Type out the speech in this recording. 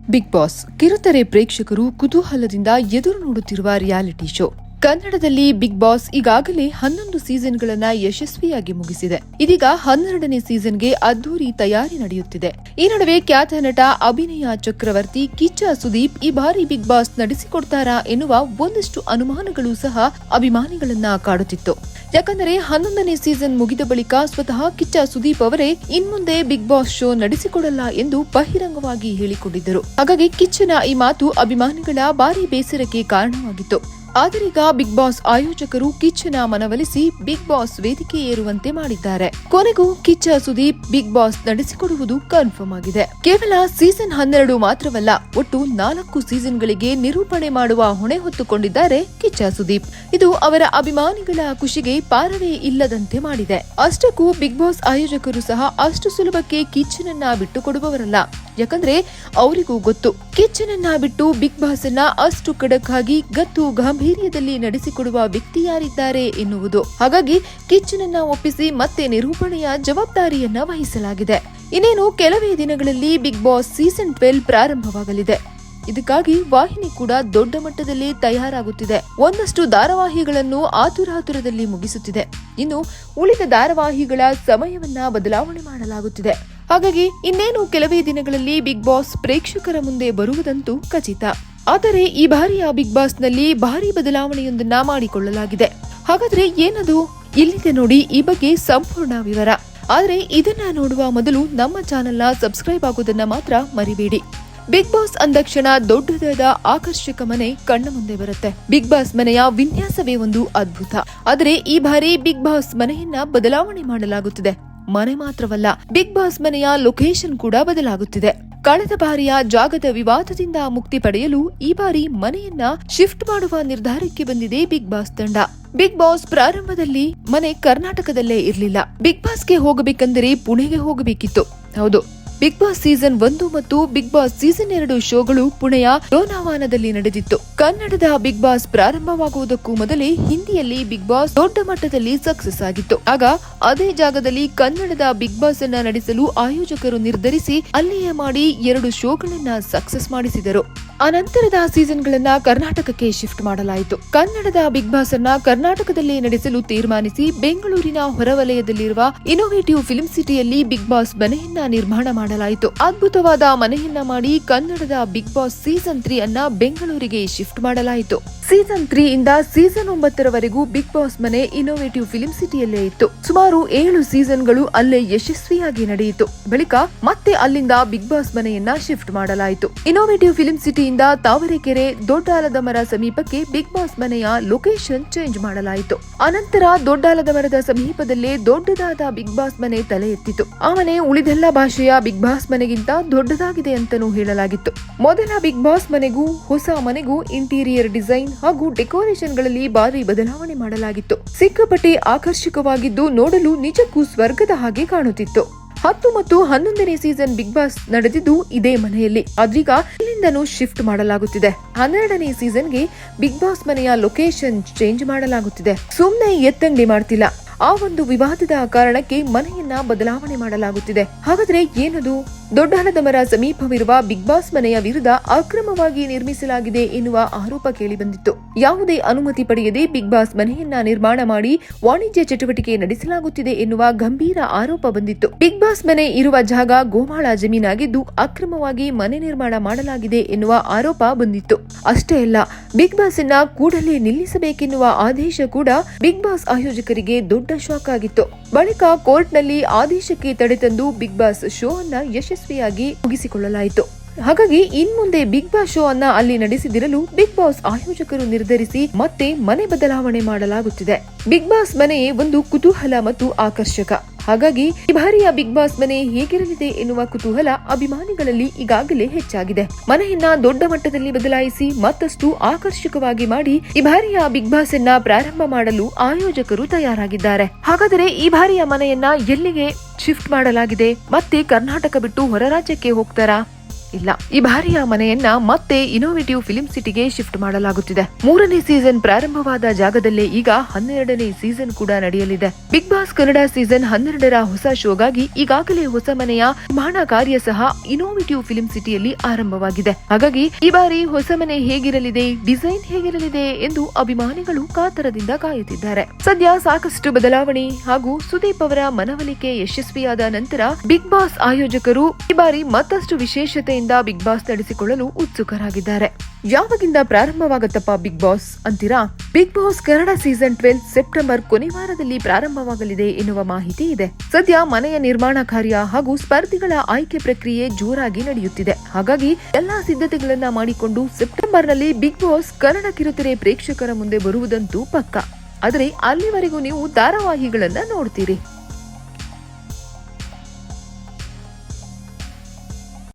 Big boss ಕಿರುತೆರೆ ಪ್ರೇಕ್ಷಕರು ಕುತೂಹಲದಿಂದ ಎದುರು ನೋಡುತ್ತಿರುವ ರಿಯಾಲಿಟಿ ಶೋ. ಕನ್ನಡದಲ್ಲಿ ಬಿಗ್ ಬಾಸ್ ಈಗಾಗಲೇ 11 ಸೀಸನ್ಗಳನ್ನ ಯಶಸ್ವಿಯಾಗಿ ಮುಗಿಸಿದೆ. ಇದೀಗ 12ನೇ ಸೀಸನ್ಗೆ ಅದ್ದೂರಿ ತಯಾರಿ ನಡೆಯುತ್ತಿದೆ. ಈ ನಡುವೆ ಖ್ಯಾತ ನಟ ಅಭಿನಯ ಚಕ್ರವರ್ತಿ ಕಿಚ್ಚ ಸುದೀಪ್ ಈ ಬಾರಿ ಬಿಗ್ ಬಾಸ್ ನಡೆಸಿಕೊಡ್ತಾರಾ ಎನ್ನುವ ಒಂದಷ್ಟು ಅನುಮಾನಗಳು ಸಹ ಅಭಿಮಾನಿಗಳನ್ನ ಕಾಡುತ್ತಿತ್ತು. ಯಾಕಂದರೆ 11ನೇ ಸೀಸನ್ ಮುಗಿದ ಬಳಿಕ ಸ್ವತಃ ಕಿಚ್ಚ ಸುದೀಪ್ ಅವರೇ ಇನ್ಮುಂದೆ ಬಿಗ್ ಬಾಸ್ ಶೋ ನಡೆಸಿಕೊಡಲ್ಲ ಎಂದು ಬಹಿರಂಗವಾಗಿ ಹೇಳಿಕೊಂಡಿದ್ದರು. ಹಾಗಾಗಿ ಕಿಚ್ಚನ ಈ ಮಾತು ಅಭಿಮಾನಿಗಳ ಭಾರಿ ಬೇಸರಕ್ಕೆ ಕಾರಣವಾಗಿತ್ತು. ಆದರೀಗ ಬಿಗ್ ಬಾಸ್ ಆಯೋಜಕರು ಕಿಚ್ಚನ ಮನವೊಲಿಸಿ ಬಿಗ್ ಬಾಸ್ ವೇದಿಕೆ ಏರುವಂತೆ ಮಾಡಿದ್ದಾರೆ. ಕೊನೆಗೂ ಕಿಚ್ಚ ಸುದೀಪ್ ಬಿಗ್ ಬಾಸ್ ನಡೆಸಿಕೊಡುವುದು ಕನ್ಫರ್ಮ್ ಆಗಿದೆ. ಕೇವಲ ಸೀಸನ್ 12 ಮಾತ್ರವಲ್ಲ, ಒಟ್ಟು 4 ಸೀಸನ್ಗಳಿಗೆ ನಿರೂಪಣೆ ಮಾಡುವ ಹೊಣೆ ಹೊತ್ತುಕೊಂಡಿದ್ದಾರೆ ಕಿಚ್ಚ ಸುದೀಪ್. ಇದು ಅವರ ಅಭಿಮಾನಿಗಳ ಖುಷಿಗೆ ಪಾರವೇ ಇಲ್ಲದಂತೆ ಮಾಡಿದೆ. ಅಷ್ಟಕ್ಕೂ ಬಿಗ್ ಬಾಸ್ ಆಯೋಜಕರು ಸಹ ಅಷ್ಟು ಸುಲಭಕ್ಕೆ ಕಿಚ್ಚನನ್ನ ಬಿಟ್ಟುಕೊಡುವವರಲ್ಲ. ಯಾಕಂದ್ರೆ ಅವರಿಗೂ ಗೊತ್ತು, ಕಿಚ್ಚನನ್ನ ಬಿಟ್ಟು ಬಿಗ್ ಬಾಸ್ ಅನ್ನ ಅಷ್ಟು ಖಡಕ್ ಆಗಿ ಗತ್ತು ಗಾಂಭೀರ್ಯದಲ್ಲಿ ನಡೆಸಿಕೊಡುವ ವ್ಯಕ್ತಿ ಯಾರಿದ್ದಾರೆ ಎನ್ನುವುದು. ಹಾಗಾಗಿ ಕಿಚ್ಚನನ್ನ ಒಪ್ಪಿಸಿ ಮತ್ತೆ ನಿರೂಪಣೆಯ ಜವಾಬ್ದಾರಿಯನ್ನ ವಹಿಸಲಾಗಿದೆ. ಇನ್ನೇನು ಕೆಲವೇ ದಿನಗಳಲ್ಲಿ ಬಿಗ್ ಬಾಸ್ ಸೀಸನ್ 12 ಪ್ರಾರಂಭವಾಗಲಿದೆ. ಇದಕ್ಕಾಗಿ ವಾಹಿನಿ ಕೂಡ ದೊಡ್ಡ ಮಟ್ಟದಲ್ಲಿ ತಯಾರಾಗುತ್ತಿದೆ. ಒಂದಷ್ಟು ಧಾರಾವಾಹಿಗಳನ್ನು ಆತುರಾತುರದಲ್ಲಿ ಮುಗಿಸುತ್ತಿದೆ. ಇನ್ನು ಉಳಿದ ಧಾರಾವಾಹಿಗಳ ಸಮಯವನ್ನ ಬದಲಾವಣೆ ಮಾಡಲಾಗುತ್ತಿದೆ. ಹಾಗಾಗಿ ಇನ್ನೇನು ಕೆಲವೇ ದಿನಗಳಲ್ಲಿ ಬಿಗ್ ಬಾಸ್ ಪ್ರೇಕ್ಷಕರ ಮುಂದೆ ಬರುವುದಂತೂ ಖಚಿತ. ಆದರೆ ಈ ಬಾರಿಯ ಬಿಗ್ ಬಾಸ್ ನಲ್ಲಿ ಭಾರಿ ಬದಲಾವಣೆಯೊಂದನ್ನ ಮಾಡಿಕೊಳ್ಳಲಾಗಿದೆ. ಹಾಗಾದ್ರೆ ಏನದು? ಇಲ್ಲಿದೆ ನೋಡಿ ಈ ಬಗ್ಗೆ ಸಂಪೂರ್ಣ ವಿವರ. ಆದ್ರೆ ಇದನ್ನ ನೋಡುವ ಮೊದಲು ನಮ್ಮ ಚಾನೆಲ್ನ ಸಬ್ಸ್ಕ್ರೈಬ್ ಆಗೋದನ್ನ ಮಾತ್ರ ಮರಿಬೇಡಿ. ಬಿಗ್ ಬಾಸ್ ಅಂದಕ್ಷಣ ದೊಡ್ಡದಾದ ಆಕರ್ಷಕ ಮನೆ ಕಣ್ಣ ಮುಂದೆ ಬರುತ್ತೆ. ಬಿಗ್ ಬಾಸ್ ಮನೆಯ ವಿನ್ಯಾಸವೇ ಒಂದು ಅದ್ಭುತ. ಆದರೆ ಈ ಬಾರಿ ಬಿಗ್ ಬಾಸ್ ಮನೆಯನ್ನ ಬದಲಾವಣೆ ಮಾಡಲಾಗುತ್ತಿದೆ. ಮನೆ ಮಾತ್ರವಲ್ಲ, ಬಿಗ್ ಬಾಸ್ ಮನೆಯ ಲೊಕೇಶನ್ ಕೂಡ ಬದಲಾಗುತ್ತಿದೆ. ಕಳೆದ ಬಾರಿಯ ಜಾಗದ ವಿವಾದದಿಂದ ಮುಕ್ತಿ ಪಡೆಯಲು ಈ ಬಾರಿ ಮನೆಯನ್ನ ಶಿಫ್ಟ್ ಮಾಡುವ ನಿರ್ಧಾರಕ್ಕೆ ಬಂದಿದೆ ಬಿಗ್ ಬಾಸ್ ತಂಡ. ಬಿಗ್ ಬಾಸ್ ಪ್ರಾರಂಭದಲ್ಲಿ ಮನೆ ಕರ್ನಾಟಕದಲ್ಲೇ ಇರಲಿಲ್ಲ. ಬಿಗ್ ಬಾಸ್ಗೆ ಹೋಗಬೇಕೆಂದರೆ ಪುಣೆಗೆ ಹೋಗಬೇಕಿತ್ತು. ಹೌದು, ಬಿಗ್ ಬಾಸ್ ಸೀಸನ್ 1 ಮತ್ತು ಬಿಗ್ ಬಾಸ್ ಸೀಸನ್ 2 ಶೋಗಳು ಪುಣೆಯ ಲೋನಾವಾಲಾದಲ್ಲಿ ನಡೆದಿತ್ತು. ಕನ್ನಡದ ಬಿಗ್ ಬಾಸ್ ಪ್ರಾರಂಭವಾಗುವುದಕ್ಕೂ ಮೊದಲೇ ಹಿಂದಿಯಲ್ಲಿ ಬಿಗ್ ಬಾಸ್ ದೊಡ್ಡ ಮಟ್ಟದಲ್ಲಿ ಸಕ್ಸಸ್ ಆಗಿತ್ತು. ಆಗ ಅದೇ ಜಾಗದಲ್ಲಿ ಕನ್ನಡದ ಬಿಗ್ ಬಾಸ್ ಅನ್ನ ನಡೆಸಲು ಆಯೋಜಕರು ನಿರ್ಧರಿಸಿ ಅಲ್ಲಿಯೇ ಮಾಡಿ 2 ಶೋಗಳನ್ನ ಸಕ್ಸಸ್ ಮಾಡಿಸಿದರು. ಅನಂತರದ ಸೀಸನ್ಗಳನ್ನ ಕರ್ನಾಟಕಕ್ಕೆ ಶಿಫ್ಟ್ ಮಾಡಲಾಯಿತು. ಕನ್ನಡದ ಬಿಗ್ ಬಾಸ್ ಅನ್ನ ಕರ್ನಾಟಕದಲ್ಲೇ ನಡೆಸಲು ತೀರ್ಮಾನಿಸಿ ಬೆಂಗಳೂರಿನ ಹೊರವಲಯದಲ್ಲಿರುವ ಇನ್ನೋವೇಟಿವ್ ಫಿಲ್ಮ್ ಸಿಟಿಯಲ್ಲಿ ಬಿಗ್ ಬಾಸ್ ಮನೆಯನ್ನ ನಿರ್ಮಾಣ ಮಾಡಲಾಯಿತು. ಅದ್ಭುತವಾದ ಮನೆಯನ್ನ ಮಾಡಿ ಕನ್ನಡದ ಬಿಗ್ ಬಾಸ್ ಸೀಸನ್ 3 ಅನ್ನ ಬೆಂಗಳೂರಿಗೆ ಶಿಫ್ಟ್ ಮಾಡಲಾಯಿತು. ಸೀಸನ್ 3 ಇಂದ ಸೀಸನ್ 9 ಬಿಗ್ ಬಾಸ್ ಮನೆ ಇನ್ನೋವೇಟಿವ್ ಫಿಲ್ಮ್ ಸಿಟಿಯಲ್ಲೇ ಇತ್ತು. ಸುಮಾರು 7 ಸೀಸನ್ಗಳು ಅಲ್ಲೇ ಯಶಸ್ವಿಯಾಗಿ ನಡೆಯಿತು. ಬಳಿಕ ಮತ್ತೆ ಅಲ್ಲಿಂದ ಬಿಗ್ ಬಾಸ್ ಮನೆಯನ್ನ ಶಿಫ್ಟ್ ಮಾಡಲಾಯಿತು. ಇನ್ನೋವೇಟಿವ್ ಫಿಲ್ಮ್ ಸಿಟಿಯಿಂದ ತಾವರೆಕೆರೆ ದೊಡ್ಡಾಲದ ಮರ ಸಮೀಪಕ್ಕೆ ಬಿಗ್ ಬಾಸ್ ಮನೆಯ ಲೊಕೇಶನ್ ಚೇಂಜ್ ಮಾಡಲಾಯಿತು. ಅನಂತರ ದೊಡ್ಡಾಲದ ಮರದ ಸಮೀಪದಲ್ಲೇ ದೊಡ್ಡದಾದ ಬಿಗ್ ಬಾಸ್ ಮನೆ ತಲೆ ಎತ್ತಿತು. ಆ ಮನೆ ಉಳಿದೆಲ್ಲ ಭಾಷೆಯ ಬಿಗ್ ಬಾಸ್ ಮನೆಗಿಂತ ದೊಡ್ಡದಾಗಿದೆ ಅಂತಲೂ ಹೇಳಲಾಗಿತ್ತು. ಮೊದಲ ಬಿಗ್ ಬಾಸ್ ಮನೆಗೂ ಹೊಸ ಮನೆಗೂ ಇಂಟೀರಿಯರ್ ಡಿಸೈನ್ ಹಾಗೂ ಡೆಕೋರೇಷನ್ ಗಳಲ್ಲಿ ಭಾರಿ ಬದಲಾವಣೆ ಮಾಡಲಾಗಿತ್ತು. ಸಿಕ್ಕಾಪಟ್ಟೆ ಆಕರ್ಷಕವಾಗಿದ್ದು ನೋಡಲು ನಿಜಕ್ಕೂ ಸ್ವರ್ಗದ ಹಾಗೆ ಕಾಣುತ್ತಿತ್ತು. 10 ಮತ್ತು 11ನೇ ಸೀಸನ್ ಬಿಗ್ ಬಾಸ್ ನಡೆದಿದ್ದು ಇದೇ ಮನೆಯಲ್ಲಿ. ಆದ್ರೀಗ ಇಲ್ಲಿಂದನೂ ಶಿಫ್ಟ್ ಮಾಡಲಾಗುತ್ತಿದೆ. 12ನೇ ಸೀಸನ್ಗೆ ಬಿಗ್ ಬಾಸ್ ಮನೆಯ ಲೊಕೇಶನ್ ಚೇಂಜ್ ಮಾಡಲಾಗುತ್ತಿದೆ. ಸುಮ್ನೆ ಎತ್ತಂಗಡಿ ಮಾಡ್ತಿಲ್ಲ. ಆ ಒಂದು ವಿವಾದದ ಕಾರಣಕ್ಕೆ ಮನೆಯನ್ನ ಬದಲಾವಣೆ ಮಾಡಲಾಗುತ್ತಿದೆ. ಹಾಗಾದ್ರೆ ಏನದು? ದೊಡ್ಡಾಲದ ಮರ ಸಮೀಪವಿರುವ ಬಿಗ್ ಬಾಸ್ ಮನೆಯ ವಿರುದ್ಧ ಅಕ್ರಮವಾಗಿ ನಿರ್ಮಿಸಲಾಗಿದೆ ಎನ್ನುವ ಆರೋಪ ಕೇಳಿಬಂದಿತ್ತು. ಯಾವುದೇ ಅನುಮತಿ ಪಡೆಯದೆ ಬಿಗ್ ಬಾಸ್ ಮನೆಯನ್ನ ನಿರ್ಮಾಣ ಮಾಡಿ ವಾಣಿಜ್ಯ ಚಟುವಟಿಕೆ ನಡೆಸಲಾಗುತ್ತಿದೆ ಎನ್ನುವ ಗಂಭೀರ ಆರೋಪ ಬಂದಿತ್ತು. ಬಿಗ್ ಬಾಸ್ ಮನೆ ಇರುವ ಜಾಗ ಗೋಮಾಳ ಜಮೀನಾಗಿದ್ದು ಅಕ್ರಮವಾಗಿ ಮನೆ ನಿರ್ಮಾಣ ಮಾಡಲಾಗಿದೆ ಎನ್ನುವ ಆರೋಪ ಬಂದಿತ್ತು. ಅಷ್ಟೇ ಅಲ್ಲ, ಬಿಗ್ ಬಾಸ್ ಅನ್ನ ಕೂಡಲೇ ನಿಲ್ಲಿಸಬೇಕೆನ್ನುವ ಆದೇಶ ಕೂಡ ಬಿಗ್ ಬಾಸ್ ಆಯೋಜಕರಿಗೆ ದೊಡ್ಡ ಶಾಕ್ ಆಗಿತ್ತು. ಬಳಿಕ ಕೋರ್ಟ್ನಲ್ಲಿ ಆದೇಶಕ್ಕೆ ತಡೆ ತಂದು ಬಿಗ್ ಬಾಸ್ ಶೋ ಅನ್ನ ಯಶಸ್ವಿಯಾಗಿ ಮುಗಿಸಿಕೊಳ್ಳಲಾಯಿತು. ಹಾಗಾಗಿ ಇನ್ಮುಂದೆ ಬಿಗ್ ಬಾಸ್ ಶೋ ಅನ್ನ ಅಲ್ಲಿ ನಡೆಸಿದಿರಲು ಬಿಗ್ ಬಾಸ್ ಆಯೋಜಕರು ನಿರ್ಧರಿಸಿ ಮತ್ತೆ ಮನೆ ಬದಲಾವಣೆ ಮಾಡಲಾಗುತ್ತಿದೆ. ಬಿಗ್ ಬಾಸ್ ಮನೆಯೇ ಒಂದು ಕುತೂಹಲ ಮತ್ತು ಆಕರ್ಷಕ. ಹಾಗಾಗಿ ಈ ಬಾರಿಯ ಬಿಗ್ ಬಾಸ್ ಮನೆ ಹೇಗಿರಲಿದೆ ಎನ್ನುವ ಕುತೂಹಲ ಅಭಿಮಾನಿಗಳಲ್ಲಿ ಈಗಾಗಲೇ ಹೆಚ್ಚಾಗಿದೆ. ಮನೆಯನ್ನ ದೊಡ್ಡ ಮಟ್ಟದಲ್ಲಿ ಬದಲಾಯಿಸಿ ಮತ್ತಷ್ಟು ಆಕರ್ಷಕವಾಗಿ ಮಾಡಿ ಈ ಬಾರಿಯ ಬಿಗ್ ಬಾಸ್ ಅನ್ನ ಪ್ರಾರಂಭ ಮಾಡಲು ಆಯೋಜಕರು ತಯಾರಾಗಿದ್ದಾರೆ. ಹಾಗಾದರೆ ಈ ಬಾರಿಯ ಮನೆಯನ್ನ ಎಲ್ಲಿಗೆ ಶಿಫ್ಟ್ ಮಾಡಲಾಗಿದೆ? ಮತ್ತೆ ಕರ್ನಾಟಕ ಬಿಟ್ಟು ಹೊರ ರಾಜ್ಯಕ್ಕೆ ಹೋಗ್ತಾರಾ? ಇಲ್ಲ. ಈ ಬಾರಿಯ ಮನೆಯನ್ನ ಮತ್ತೆ ಇನೋವೇಟಿವ್ ಫಿಲ್ಮ್ ಸಿಟಿಗೆ ಶಿಫ್ಟ್ ಮಾಡಲಾಗುತ್ತಿದೆ. 3ನೇ ಸೀಸನ್ ಪ್ರಾರಂಭವಾದ ಜಾಗದಲ್ಲೇ ಈಗ 12ನೇ ಸೀಸನ್ ಕೂಡ ನಡೆಯಲಿದೆ. ಬಿಗ್ ಬಾಸ್ ಕನ್ನಡ ಸೀಸನ್ 12ರ ಹೊಸ ಶೋಗಾಗಿ ಈಗಾಗಲೇ ಹೊಸ ಮನೆಯ ನಿರ್ಮಾಣ ಕಾರ್ಯ ಸಹ ಇನೋವೇಟಿವ್ ಫಿಲ್ಮ್ ಸಿಟಿಯಲ್ಲಿ ಆರಂಭವಾಗಿದೆ. ಹಾಗಾಗಿ ಈ ಬಾರಿ ಹೊಸ ಮನೆ ಹೇಗಿರಲಿದೆ, ಡಿಸೈನ್ ಹೇಗಿರಲಿದೆ ಎಂದು ಅಭಿಮಾನಿಗಳು ಕಾತರದಿಂದ ಕಾಯುತ್ತಿದ್ದಾರೆ. ಸದ್ಯ ಸಾಕಷ್ಟು ಬದಲಾವಣೆ ಹಾಗೂ ಸುದೀಪ್ ಅವರ ಮನವೊಲಿಕೆ ಯಶಸ್ವಿಯಾದ ನಂತರ ಬಿಗ್ ಬಾಸ್ ಆಯೋಜಕರು ಈ ಬಾರಿ ಮತ್ತಷ್ಟು ವಿಶೇಷತೆಯಿಂದ ಬಿಗ್ ಬಾಸ್ ನಡೆಸಿಕೊಳ್ಳಲು ಉತ್ಸುಕರಾಗಿದ್ದಾರೆ. ಯಾವಾಗಿಂದ ಪ್ರಾರಂಭವಾಗತ್ತಪ್ಪ ಬಿಗ್ ಬಾಸ್ ಅಂತೀರಾ? Bigg Boss Kannada season 12 September ಕೊನೆ ವಾರದಲ್ಲಿ ಪ್ರಾರಂಭವಾಗಲಿದೆ ಎನ್ನುವ ಮಾಹಿತಿ ಇದೆ. ಸದ್ಯ ಮನೆಯ ನಿರ್ಮಾಣ ಕಾರ್ಯ ಹಾಗೂ ಸ್ಪರ್ಧಿಗಳ ಆಯ್ಕೆ ಪ್ರಕ್ರಿಯೆ ಜೋರಾಗಿ ನಡೆಯುತ್ತಿದೆ. ಹಾಗಾಗಿ ಎಲ್ಲಾ ಸಿದ್ಧತೆಗಳನ್ನ ಮಾಡಿಕೊಂಡು ಸೆಪ್ಟೆಂಬರ್ನಲ್ಲಿ ಬಿಗ್ ಬಾಸ್ ಕನ್ನಡ ಕಿರುತೆರೆ ಪ್ರೇಕ್ಷಕರ ಮುಂದೆ ಬರುವುದಂತೂ ಪಕ್ಕಾ. ಆದರೆ ಅಲ್ಲಿವರೆಗೂ ನೀವು ಧಾರಾವಾಹಿಗಳನ್ನ ನೋಡ್ತೀರಿ.